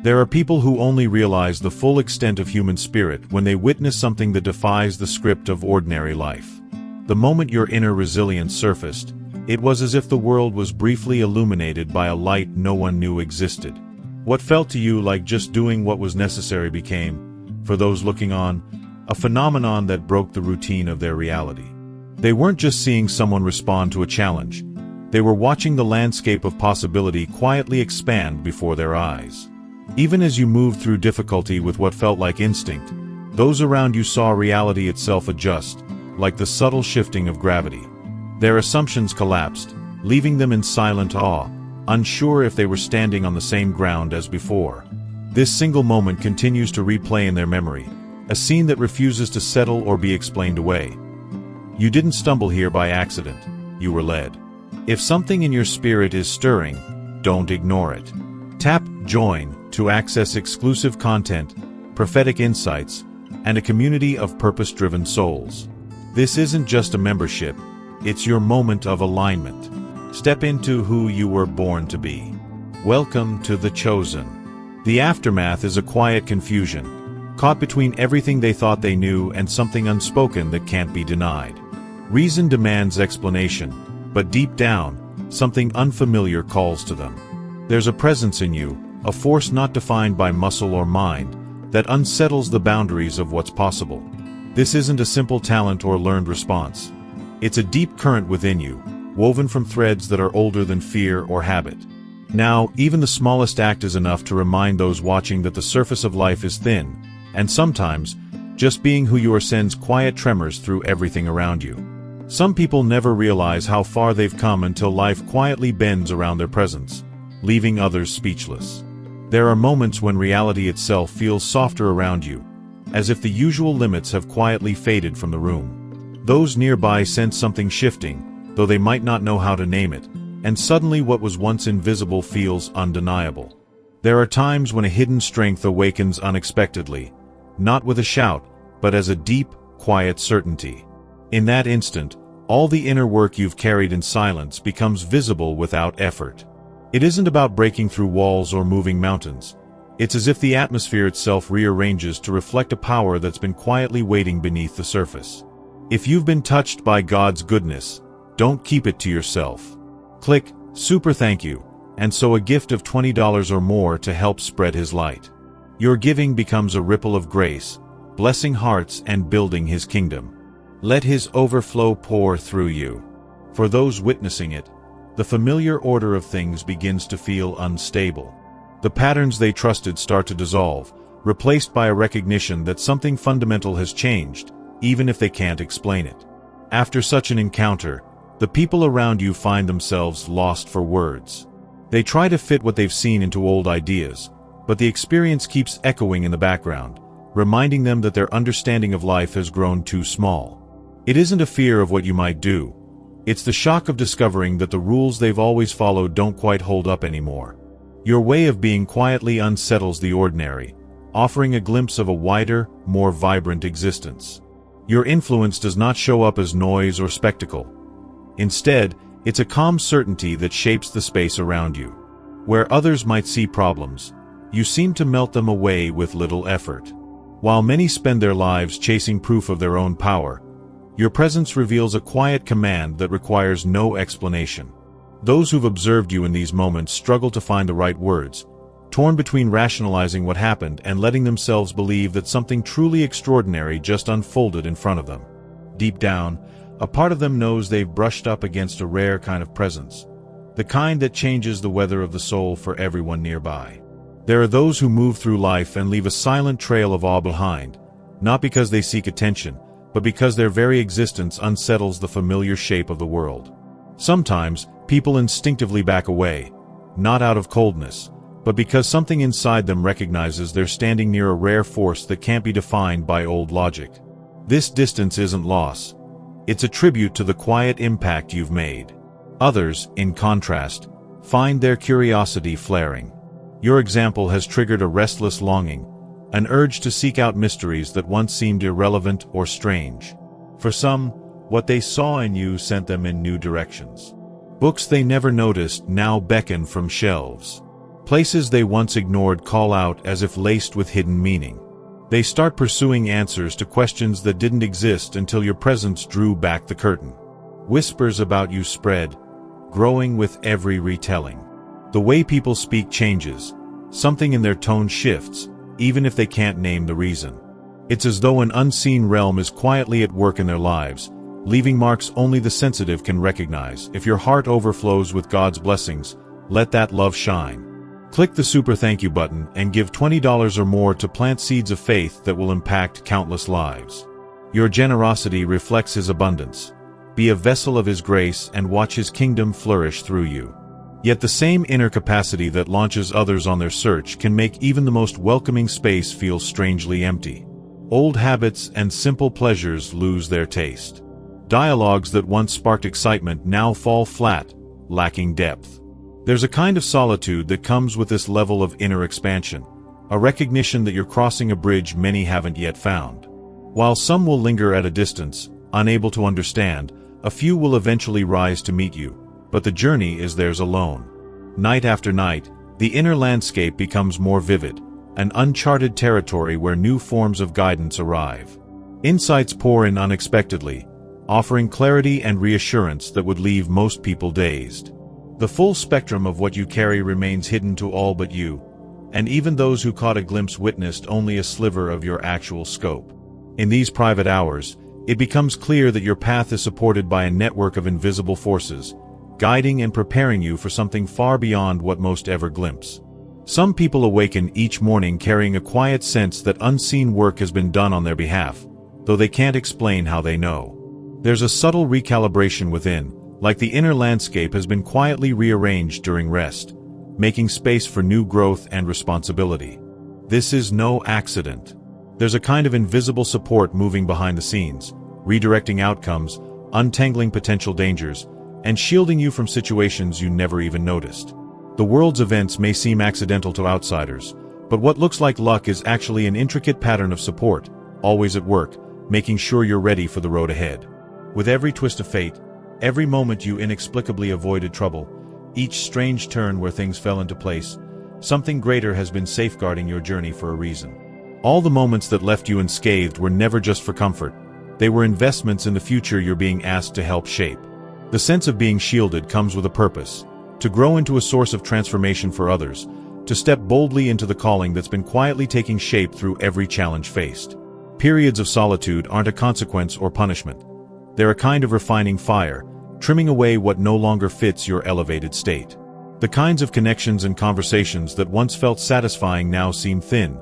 There are people who only realize the full extent of human spirit when they witness something that defies the script of ordinary life. The moment your inner resilience surfaced, it was as if the world was briefly illuminated by a light no one knew existed. What felt to you like just doing what was necessary became, for those looking on, a phenomenon that broke the routine of their reality. They weren't just seeing someone respond to a challenge. They were watching the landscape of possibility quietly expand before their eyes. Even as you moved through difficulty with what felt like instinct, those around you saw reality itself adjust, like the subtle shifting of gravity. Their assumptions collapsed, leaving them in silent awe, unsure if they were standing on the same ground as before. This single moment continues to replay in their memory, a scene that refuses to settle or be explained away. You didn't stumble here by accident, you were led. If something in your spirit is stirring, don't ignore it. Tap Join to access exclusive content, prophetic insights, and a community of purpose-driven souls. This isn't just a membership, it's your moment of alignment. Step into who you were born to be. Welcome to The Chosen. The aftermath is a quiet confusion, caught between everything they thought they knew and something unspoken that can't be denied. Reason demands explanation, but deep down, something unfamiliar calls to them. There's a presence in you, a force not defined by muscle or mind, that unsettles the boundaries of what's possible. This isn't a simple talent or learned response. It's a deep current within you, woven from threads that are older than fear or habit. Now, even the smallest act is enough to remind those watching that the surface of life is thin, and sometimes, just being who you are sends quiet tremors through everything around you. Some people never realize how far they've come until life quietly bends around their presence, leaving others speechless. There are moments when reality itself feels softer around you, as if the usual limits have quietly faded from the room. Those nearby sense something shifting, though they might not know how to name it, and suddenly what was once invisible feels undeniable. There are times when a hidden strength awakens unexpectedly, not with a shout, but as a deep, quiet certainty. In that instant, all the inner work you've carried in silence becomes visible without effort. It isn't about breaking through walls or moving mountains. It's as if the atmosphere itself rearranges to reflect a power that's been quietly waiting beneath the surface. If you've been touched by God's goodness, don't keep it to yourself. Click Super Thank You, and sow a gift of $20 or more to help spread His light. Your giving becomes a ripple of grace, blessing hearts and building His kingdom. Let His overflow pour through you. For those witnessing it, the familiar order of things begins to feel unstable. The patterns they trusted start to dissolve, replaced by a recognition that something fundamental has changed, even if they can't explain it. After such an encounter, the people around you find themselves lost for words. They try to fit what they've seen into old ideas, but the experience keeps echoing in the background, reminding them that their understanding of life has grown too small. It isn't a fear of what you might do. It's the shock of discovering that the rules they've always followed don't quite hold up anymore. Your way of being quietly unsettles the ordinary, offering a glimpse of a wider, more vibrant existence. Your influence does not show up as noise or spectacle. Instead, it's a calm certainty that shapes the space around you. Where others might see problems, you seem to melt them away with little effort. While many spend their lives chasing proof of their own power, your presence reveals a quiet command that requires no explanation. Those who've observed you in these moments struggle to find the right words, torn between rationalizing what happened and letting themselves believe that something truly extraordinary just unfolded in front of them. Deep down, a part of them knows they've brushed up against a rare kind of presence, the kind that changes the weather of the soul for everyone nearby. There are those who move through life and leave a silent trail of awe behind, not because they seek attention, but because their very existence unsettles the familiar shape of the world. Sometimes, people instinctively back away, not out of coldness, but because something inside them recognizes they're standing near a rare force that can't be defined by old logic. This distance isn't loss. It's a tribute to the quiet impact you've made. Others, in contrast, find their curiosity flaring. Your example has triggered a restless longing, an urge to seek out mysteries that once seemed irrelevant or strange. For some, what they saw in you sent them in new directions. Books they never noticed now beckon from shelves. Places they once ignored call out as if laced with hidden meaning. They start pursuing answers to questions that didn't exist until your presence drew back the curtain. Whispers about you spread, growing with every retelling. The way people speak changes. Something in their tone shifts, even if they can't name the reason. It's as though an unseen realm is quietly at work in their lives, leaving marks only the sensitive can recognize. If your heart overflows with God's blessings, let that love shine. Click the super thank you button and give $20 or more to plant seeds of faith that will impact countless lives. Your generosity reflects His abundance. Be a vessel of His grace and watch His kingdom flourish through you. Yet the same inner capacity that launches others on their search can make even the most welcoming space feel strangely empty. Old habits and simple pleasures lose their taste. Dialogues that once sparked excitement now fall flat, lacking depth. There's a kind of solitude that comes with this level of inner expansion, a recognition that you're crossing a bridge many haven't yet found. While some will linger at a distance, unable to understand, a few will eventually rise to meet you, but the journey is theirs alone. Night after night, the inner landscape becomes more vivid, an uncharted territory where new forms of guidance arrive. Insights pour in unexpectedly, offering clarity and reassurance that would leave most people dazed. The full spectrum of what you carry remains hidden to all but you, and even those who caught a glimpse witnessed only a sliver of your actual scope. In these private hours, it becomes clear that your path is supported by a network of invisible forces, guiding and preparing you for something far beyond what most ever glimpse. Some people awaken each morning carrying a quiet sense that unseen work has been done on their behalf, though they can't explain how they know. There's a subtle recalibration within, like the inner landscape has been quietly rearranged during rest, making space for new growth and responsibility. This is no accident. There's a kind of invisible support moving behind the scenes, redirecting outcomes, untangling potential dangers, and shielding you from situations you never even noticed. The world's events may seem accidental to outsiders, but what looks like luck is actually an intricate pattern of support, always at work, making sure you're ready for the road ahead. With every twist of fate, every moment you inexplicably avoided trouble, each strange turn where things fell into place, something greater has been safeguarding your journey for a reason. All the moments that left you unscathed were never just for comfort. They were investments in the future you're being asked to help shape. The sense of being shielded comes with a purpose, to grow into a source of transformation for others, to step boldly into the calling that's been quietly taking shape through every challenge faced. Periods of solitude aren't a consequence or punishment. They're a kind of refining fire, trimming away what no longer fits your elevated state. The kinds of connections and conversations that once felt satisfying now seem thin,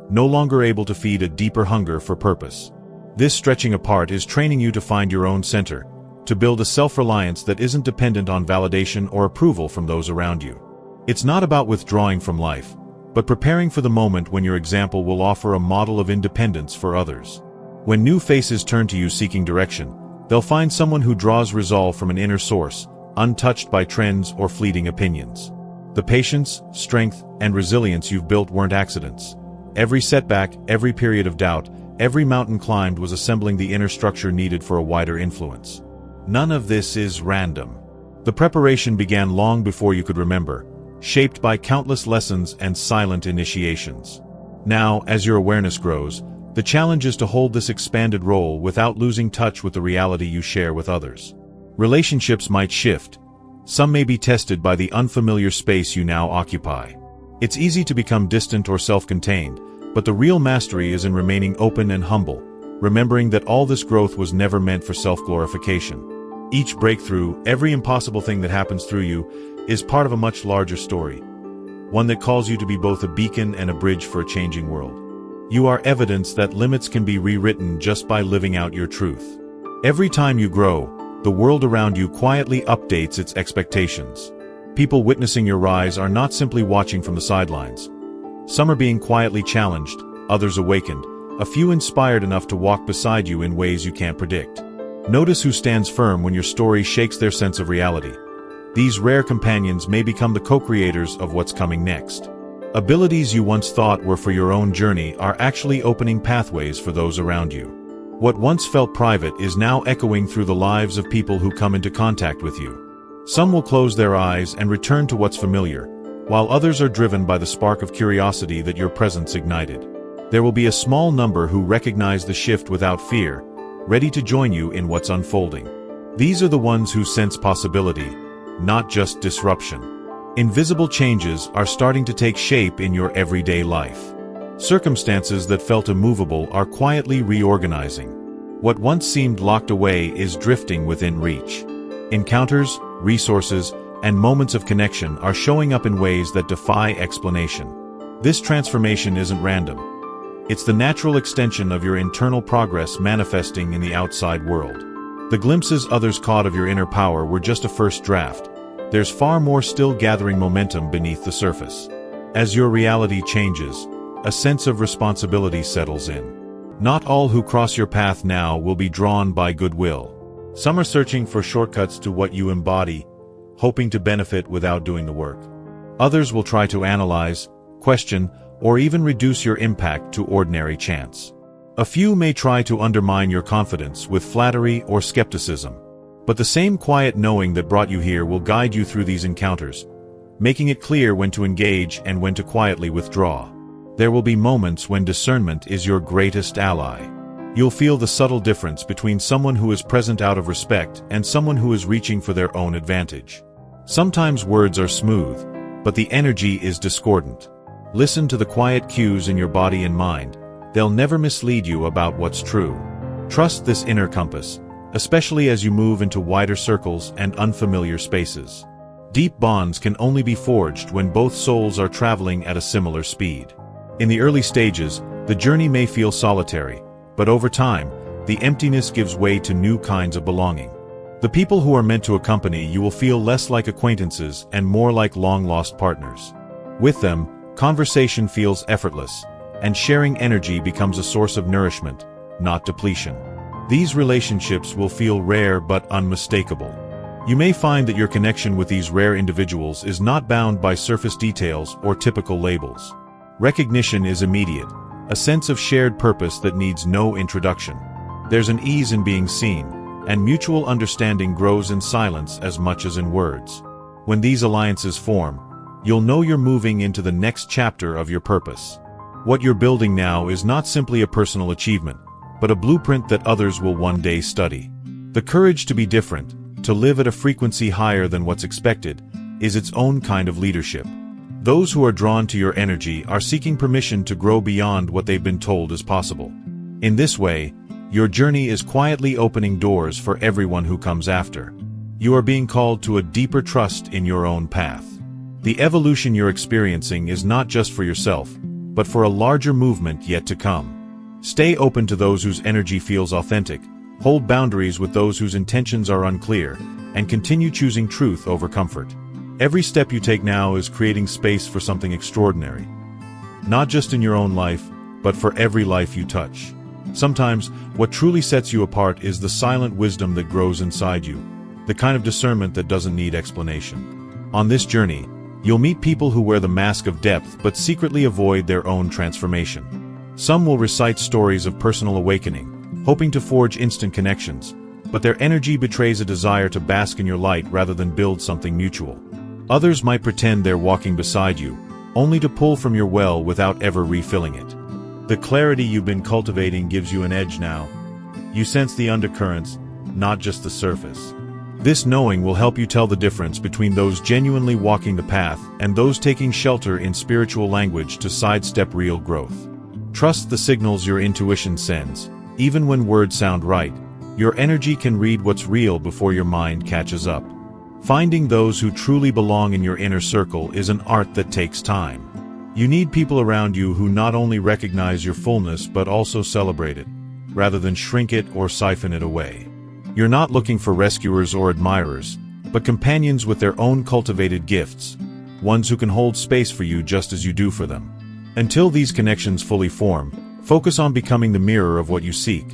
no longer able to feed a deeper hunger for purpose. This stretching apart is training you to find your own center, to build a self-reliance that isn't dependent on validation or approval from those around you. It's not about withdrawing from life, but preparing for the moment when your example will offer a model of independence for others. When new faces turn to you seeking direction, they'll find someone who draws resolve from an inner source, untouched by trends or fleeting opinions. The patience, strength, and resilience you've built weren't accidents. Every setback, every period of doubt, every mountain climbed was assembling the inner structure needed for a wider influence. None of this is random. The preparation began long before you could remember, shaped by countless lessons and silent initiations. Now, as your awareness grows, the challenge is to hold this expanded role without losing touch with the reality you share with others. Relationships might shift. Some may be tested by the unfamiliar space you now occupy. It's easy to become distant or self-contained, but the real mastery is in remaining open and humble, remembering that all this growth was never meant for self-glorification. Each breakthrough, every impossible thing that happens through you, is part of a much larger story, one that calls you to be both a beacon and a bridge for a changing world. You are evidence that limits can be rewritten just by living out your truth. Every time you grow, the world around you quietly updates its expectations. People witnessing your rise are not simply watching from the sidelines. Some are being quietly challenged, others awakened, a few inspired enough to walk beside you in ways you can't predict. Notice who stands firm when your story shakes their sense of reality. These rare companions may become the co-creators of what's coming next. Abilities you once thought were for your own journey are actually opening pathways for those around you. What once felt private is now echoing through the lives of people who come into contact with you. Some will close their eyes and return to what's familiar, while others are driven by the spark of curiosity that your presence ignited. There will be a small number who recognize the shift without fear, ready to join you in what's unfolding. These are the ones who sense possibility, not just disruption. Invisible changes are starting to take shape in your everyday life. Circumstances that felt immovable are quietly reorganizing. What once seemed locked away is drifting within reach. Encounters, resources, and moments of connection are showing up in ways that defy explanation. This transformation isn't random. It's the natural extension of your internal progress manifesting in the outside world. The glimpses others caught of your inner power were just a first draft. There's far more still gathering momentum beneath the surface. As your reality changes, a sense of responsibility settles in. Not all who cross your path now will be drawn by goodwill. Some are searching for shortcuts to what you embody, hoping to benefit without doing the work. Others will try to analyze, question, or even reduce your impact to ordinary chance. A few may try to undermine your confidence with flattery or skepticism. But the same quiet knowing that brought you here will guide you through these encounters, making it clear when to engage and when to quietly withdraw. There will be moments when discernment is your greatest ally. You'll feel the subtle difference between someone who is present out of respect and someone who is reaching for their own advantage. Sometimes words are smooth, but the energy is discordant. Listen to the quiet cues in your body and mind. They'll never mislead you about what's true. Trust this inner compass, especially as you move into wider circles and unfamiliar spaces. Deep bonds can only be forged when both souls are traveling at a similar speed. In the early stages, the journey may feel solitary, but over time, the emptiness gives way to new kinds of belonging. The people who are meant to accompany you will feel less like acquaintances and more like long-lost partners. With them, conversation feels effortless, and sharing energy becomes a source of nourishment, not depletion. These relationships will feel rare but unmistakable. You may find that your connection with these rare individuals is not bound by surface details or typical labels. Recognition is immediate, a sense of shared purpose that needs no introduction. There's an ease in being seen, and mutual understanding grows in silence as much as in words. When these alliances form, you'll know you're moving into the next chapter of your purpose. What you're building now is not simply a personal achievement, but a blueprint that others will one day study. The courage to be different, to live at a frequency higher than what's expected, is its own kind of leadership. Those who are drawn to your energy are seeking permission to grow beyond what they've been told is possible. In this way, your journey is quietly opening doors for everyone who comes after. You are being called to a deeper trust in your own path. The evolution you're experiencing is not just for yourself, but for a larger movement yet to come. Stay open to those whose energy feels authentic, hold boundaries with those whose intentions are unclear, and continue choosing truth over comfort. Every step you take now is creating space for something extraordinary. Not just in your own life, but for every life you touch. Sometimes, what truly sets you apart is the silent wisdom that grows inside you, the kind of discernment that doesn't need explanation. On this journey, you'll meet people who wear the mask of depth but secretly avoid their own transformation. Some will recite stories of personal awakening, hoping to forge instant connections, but their energy betrays a desire to bask in your light rather than build something mutual. Others might pretend they're walking beside you, only to pull from your well without ever refilling it. The clarity you've been cultivating gives you an edge now. You sense the undercurrents, not just the surface. This knowing will help you tell the difference between those genuinely walking the path and those taking shelter in spiritual language to sidestep real growth. Trust the signals your intuition sends. Even when words sound right, your energy can read what's real before your mind catches up. Finding those who truly belong in your inner circle is an art that takes time. You need people around you who not only recognize your fullness but also celebrate it, rather than shrink it or siphon it away. You're not looking for rescuers or admirers, but companions with their own cultivated gifts, ones who can hold space for you just as you do for them. Until these connections fully form, focus on becoming the mirror of what you seek.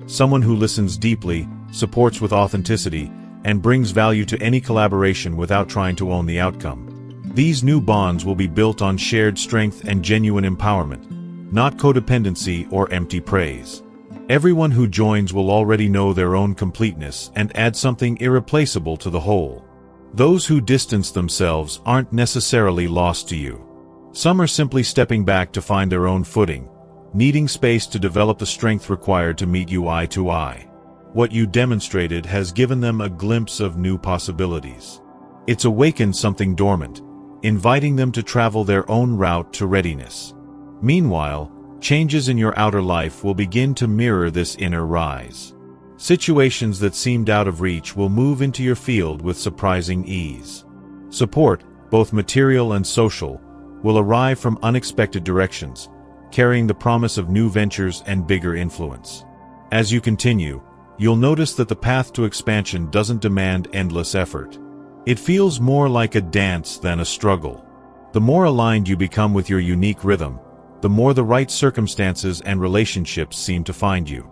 Someone who listens deeply, supports with authenticity, and brings value to any collaboration without trying to own the outcome. These new bonds will be built on shared strength and genuine empowerment, not codependency or empty praise. Everyone who joins will already know their own completeness and add something irreplaceable to the whole. Those who distance themselves aren't necessarily lost to you. Some are simply stepping back to find their own footing, needing space to develop the strength required to meet you eye to eye. What you demonstrated has given them a glimpse of new possibilities. It's awakened something dormant, inviting them to travel their own route to readiness. Meanwhile, changes in your outer life will begin to mirror this inner rise. Situations that seemed out of reach will move into your field with surprising ease. Support, both material and social, will arrive from unexpected directions, carrying the promise of new ventures and bigger influence. As you continue, you'll notice that the path to expansion doesn't demand endless effort. It feels more like a dance than a struggle. The more aligned you become with your unique rhythm, the more the right circumstances and relationships seem to find you.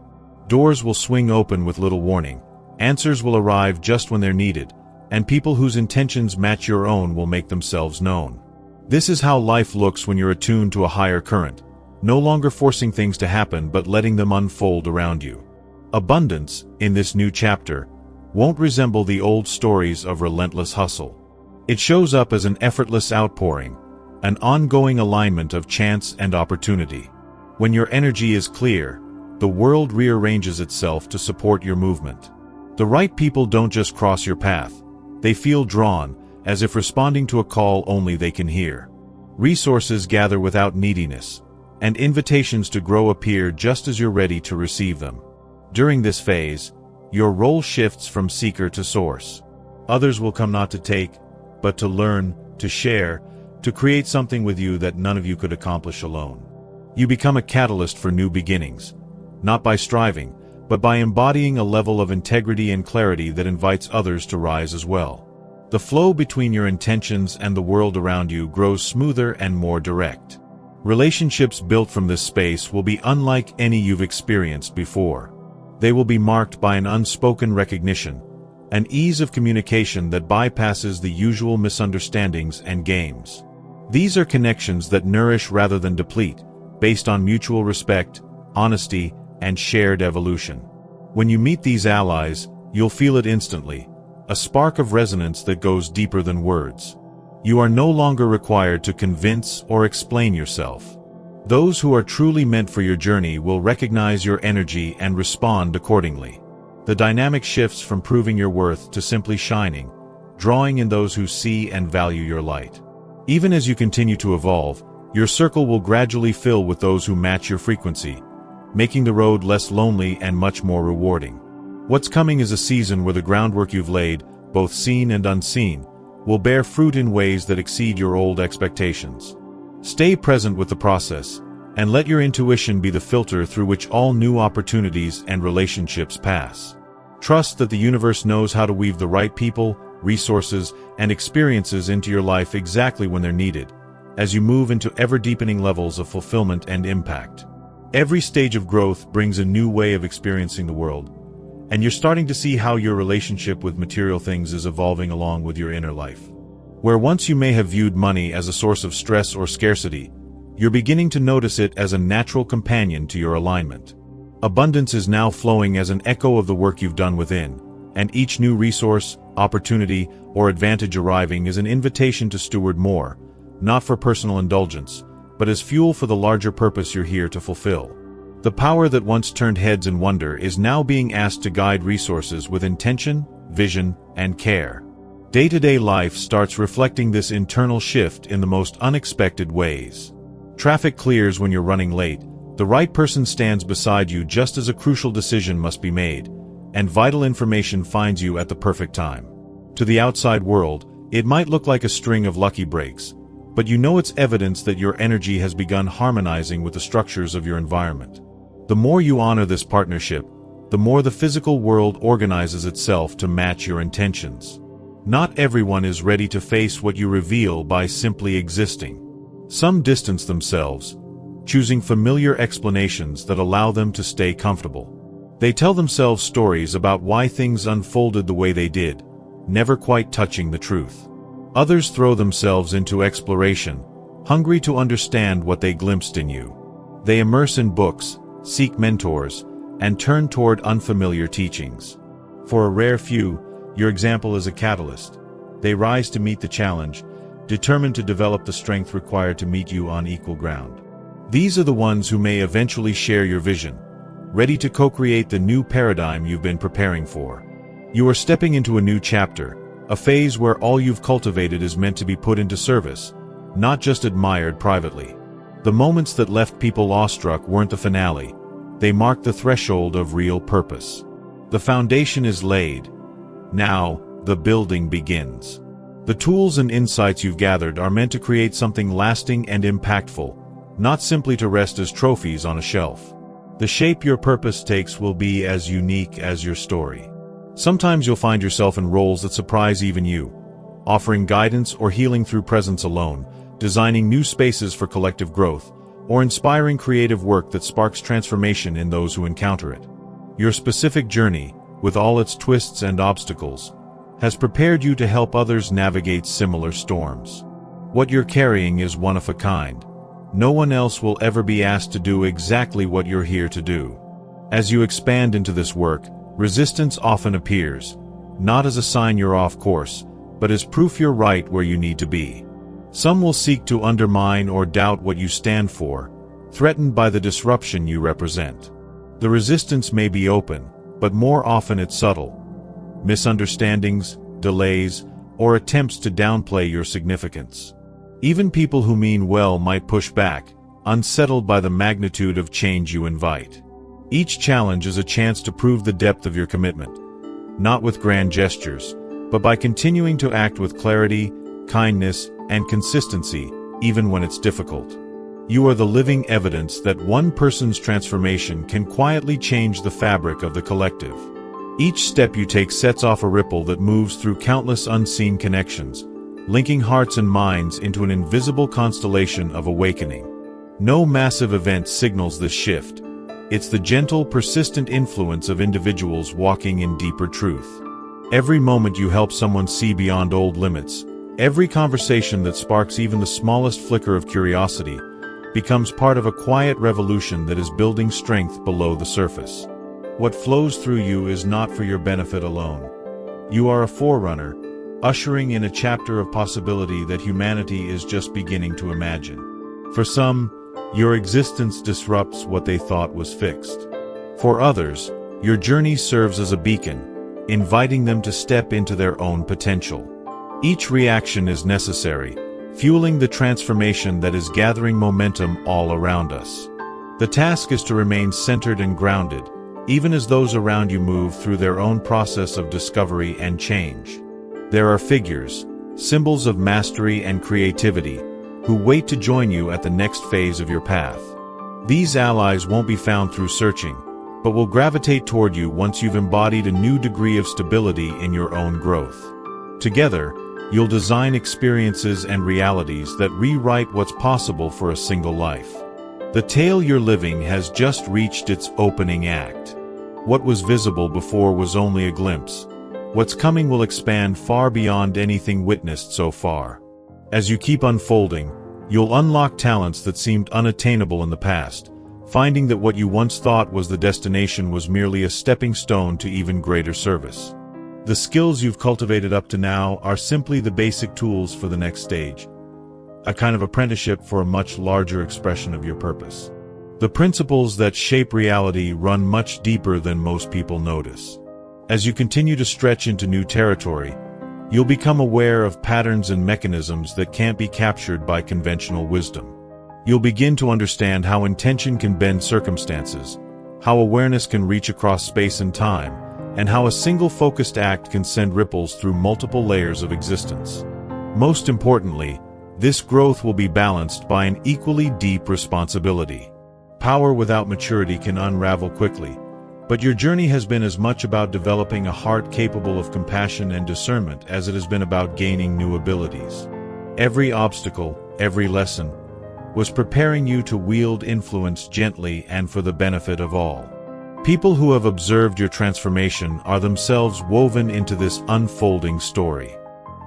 Doors will swing open with little warning, answers will arrive just when they're needed, and people whose intentions match your own will make themselves known. This is how life looks when you're attuned to a higher current, no longer forcing things to happen but letting them unfold around you. Abundance, in this new chapter, won't resemble the old stories of relentless hustle. It shows up as an effortless outpouring, an ongoing alignment of chance and opportunity. When your energy is clear, the world rearranges itself to support your movement. The right people don't just cross your path, they feel drawn, as if responding to a call only they can hear. Resources gather without neediness, and invitations to grow appear just as you're ready to receive them. During this phase, your role shifts from seeker to source. Others will come not to take, but to learn, to share, to create something with you that none of you could accomplish alone. You become a catalyst for new beginnings, not by striving, but by embodying a level of integrity and clarity that invites others to rise as well. The flow between your intentions and the world around you grows smoother and more direct. Relationships built from this space will be unlike any you've experienced before. They will be marked by an unspoken recognition, an ease of communication that bypasses the usual misunderstandings and games. These are connections that nourish rather than deplete, based on mutual respect, honesty, and shared evolution. When you meet these allies, you'll feel it instantly, a spark of resonance that goes deeper than words. You are no longer required to convince or explain yourself. Those who are truly meant for your journey will recognize your energy and respond accordingly. The dynamic shifts from proving your worth to simply shining, drawing in those who see and value your light. Even as you continue to evolve, your circle will gradually fill with those who match your frequency, making the road less lonely and much more rewarding. What's coming is a season where the groundwork you've laid, both seen and unseen, will bear fruit in ways that exceed your old expectations. Stay present with the process, and let your intuition be the filter through which all new opportunities and relationships pass. Trust that the universe knows how to weave the right people, resources, and experiences into your life exactly when they're needed, as you move into ever-deepening levels of fulfillment and impact. Every stage of growth brings a new way of experiencing the world, and you're starting to see how your relationship with material things is evolving along with your inner life. Where once you may have viewed money as a source of stress or scarcity, you're beginning to notice it as a natural companion to your alignment. Abundance is now flowing as an echo of the work you've done within, and each new resource, opportunity, or advantage arriving is an invitation to steward more, not for personal indulgence, but as fuel for the larger purpose you're here to fulfill. The power that once turned heads in wonder is now being asked to guide resources with intention, vision, and care. Day-to-day life starts reflecting this internal shift in the most unexpected ways. Traffic clears when you're running late, the right person stands beside you just as a crucial decision must be made, and vital information finds you at the perfect time. To the outside world, it might look like a string of lucky breaks, but you know it's evidence that your energy has begun harmonizing with the structures of your environment. The more you honor this partnership, the more the physical world organizes itself to match your intentions. Not everyone is ready to face what you reveal by simply existing. Some distance themselves, choosing familiar explanations that allow them to stay comfortable. They tell themselves stories about why things unfolded the way they did, never quite touching the truth. Others throw themselves into exploration, hungry to understand what they glimpsed in you. They immerse in books, seek mentors, and turn toward unfamiliar teachings. For a rare few, your example is a catalyst, They rise to meet the challenge, determined to develop the strength required to meet you on equal ground. These are the ones who may eventually share your vision, ready to co-create the new paradigm you've been preparing for. You are stepping into a new chapter, a phase where all you've cultivated is meant to be put into service, not just admired privately. The moments that left people awestruck weren't the finale. They marked the threshold of real purpose. The foundation is laid. Now, the building begins. The tools and insights you've gathered are meant to create something lasting and impactful, not simply to rest as trophies on a shelf. The shape your purpose takes will be as unique as your story. Sometimes you'll find yourself in roles that surprise even you, offering guidance or healing through presence alone, designing new spaces for collective growth, or inspiring creative work that sparks transformation in those who encounter it. Your specific journey, with all its twists and obstacles, has prepared you to help others navigate similar storms. What you're carrying is one of a kind. No one else will ever be asked to do exactly what you're here to do. As you expand into this work, resistance often appears, not as a sign you're off course, but as proof you're right where you need to be. Some will seek to undermine or doubt what you stand for, threatened by the disruption you represent. The resistance may be open, but more often it's subtle. Misunderstandings, delays, or attempts to downplay your significance. Even people who mean well might push back, unsettled by the magnitude of change you invite. Each challenge is a chance to prove the depth of your commitment, not with grand gestures, but by continuing to act with clarity, kindness, and consistency, even when it's difficult. You are the living evidence that one person's transformation can quietly change the fabric of the collective. Each step you take sets off a ripple that moves through countless unseen connections, linking hearts and minds into an invisible constellation of awakening. No massive event signals this shift. It's the gentle, persistent influence of individuals walking in deeper truth. Every moment you help someone see beyond old limits, every conversation that sparks even the smallest flicker of curiosity, becomes part of a quiet revolution that is building strength below the surface. What flows through you is not for your benefit alone. You are a forerunner, ushering in a chapter of possibility that humanity is just beginning to imagine. For some, your existence disrupts what they thought was fixed. For others, your journey serves as a beacon, inviting them to step into their own potential. Each reaction is necessary, fueling the transformation that is gathering momentum all around us. The task is to remain centered and grounded, even as those around you move through their own process of discovery and change. There are figures, symbols of mastery and creativity, who wait to join you at the next phase of your path. These allies won't be found through searching, but will gravitate toward you once you've embodied a new degree of stability in your own growth. Together, you'll design experiences and realities that rewrite what's possible for a single life. The tale you're living has just reached its opening act. What was visible before was only a glimpse. What's coming will expand far beyond anything witnessed so far. As you keep unfolding, you'll unlock talents that seemed unattainable in the past, finding that what you once thought was the destination was merely a stepping stone to even greater service. The skills you've cultivated up to now are simply the basic tools for the next stage, a kind of apprenticeship for a much larger expression of your purpose. The principles that shape reality run much deeper than most people notice. As you continue to stretch into new territory, you'll become aware of patterns and mechanisms that can't be captured by conventional wisdom. You'll begin to understand how intention can bend circumstances, how awareness can reach across space and time, and how a single focused act can send ripples through multiple layers of existence. Most importantly, this growth will be balanced by an equally deep responsibility. Power without maturity can unravel quickly, but your journey has been as much about developing a heart capable of compassion and discernment as it has been about gaining new abilities. Every obstacle, every lesson, was preparing you to wield influence gently and for the benefit of all. People who have observed your transformation are themselves woven into this unfolding story.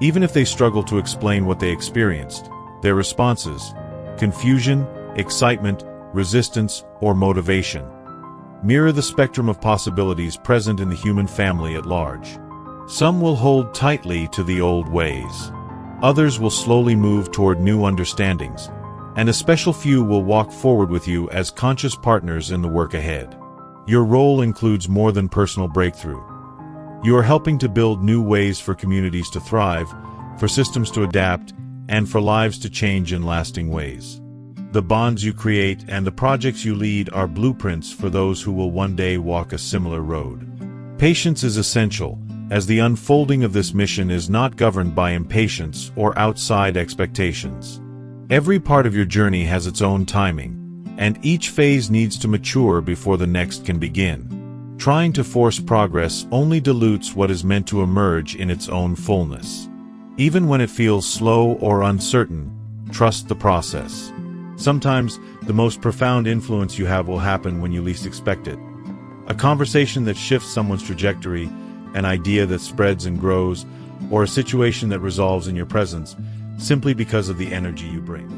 Even if they struggle to explain what they experienced, their responses, confusion, excitement, resistance, or motivation, mirror the spectrum of possibilities present in the human family at large. Some will hold tightly to the old ways. Others will slowly move toward new understandings, and a special few will walk forward with you as conscious partners in the work ahead. Your role includes more than personal breakthrough. You are helping to build new ways for communities to thrive, for systems to adapt, and for lives to change in lasting ways. The bonds you create and the projects you lead are blueprints for those who will one day walk a similar road. Patience is essential, as the unfolding of this mission is not governed by impatience or outside expectations. Every part of your journey has its own timing, and each phase needs to mature before the next can begin. Trying to force progress only dilutes what is meant to emerge in its own fullness. Even when it feels slow or uncertain, trust the process. Sometimes, the most profound influence you have will happen when you least expect it. A conversation that shifts someone's trajectory, an idea that spreads and grows, or a situation that resolves in your presence, simply because of the energy you bring.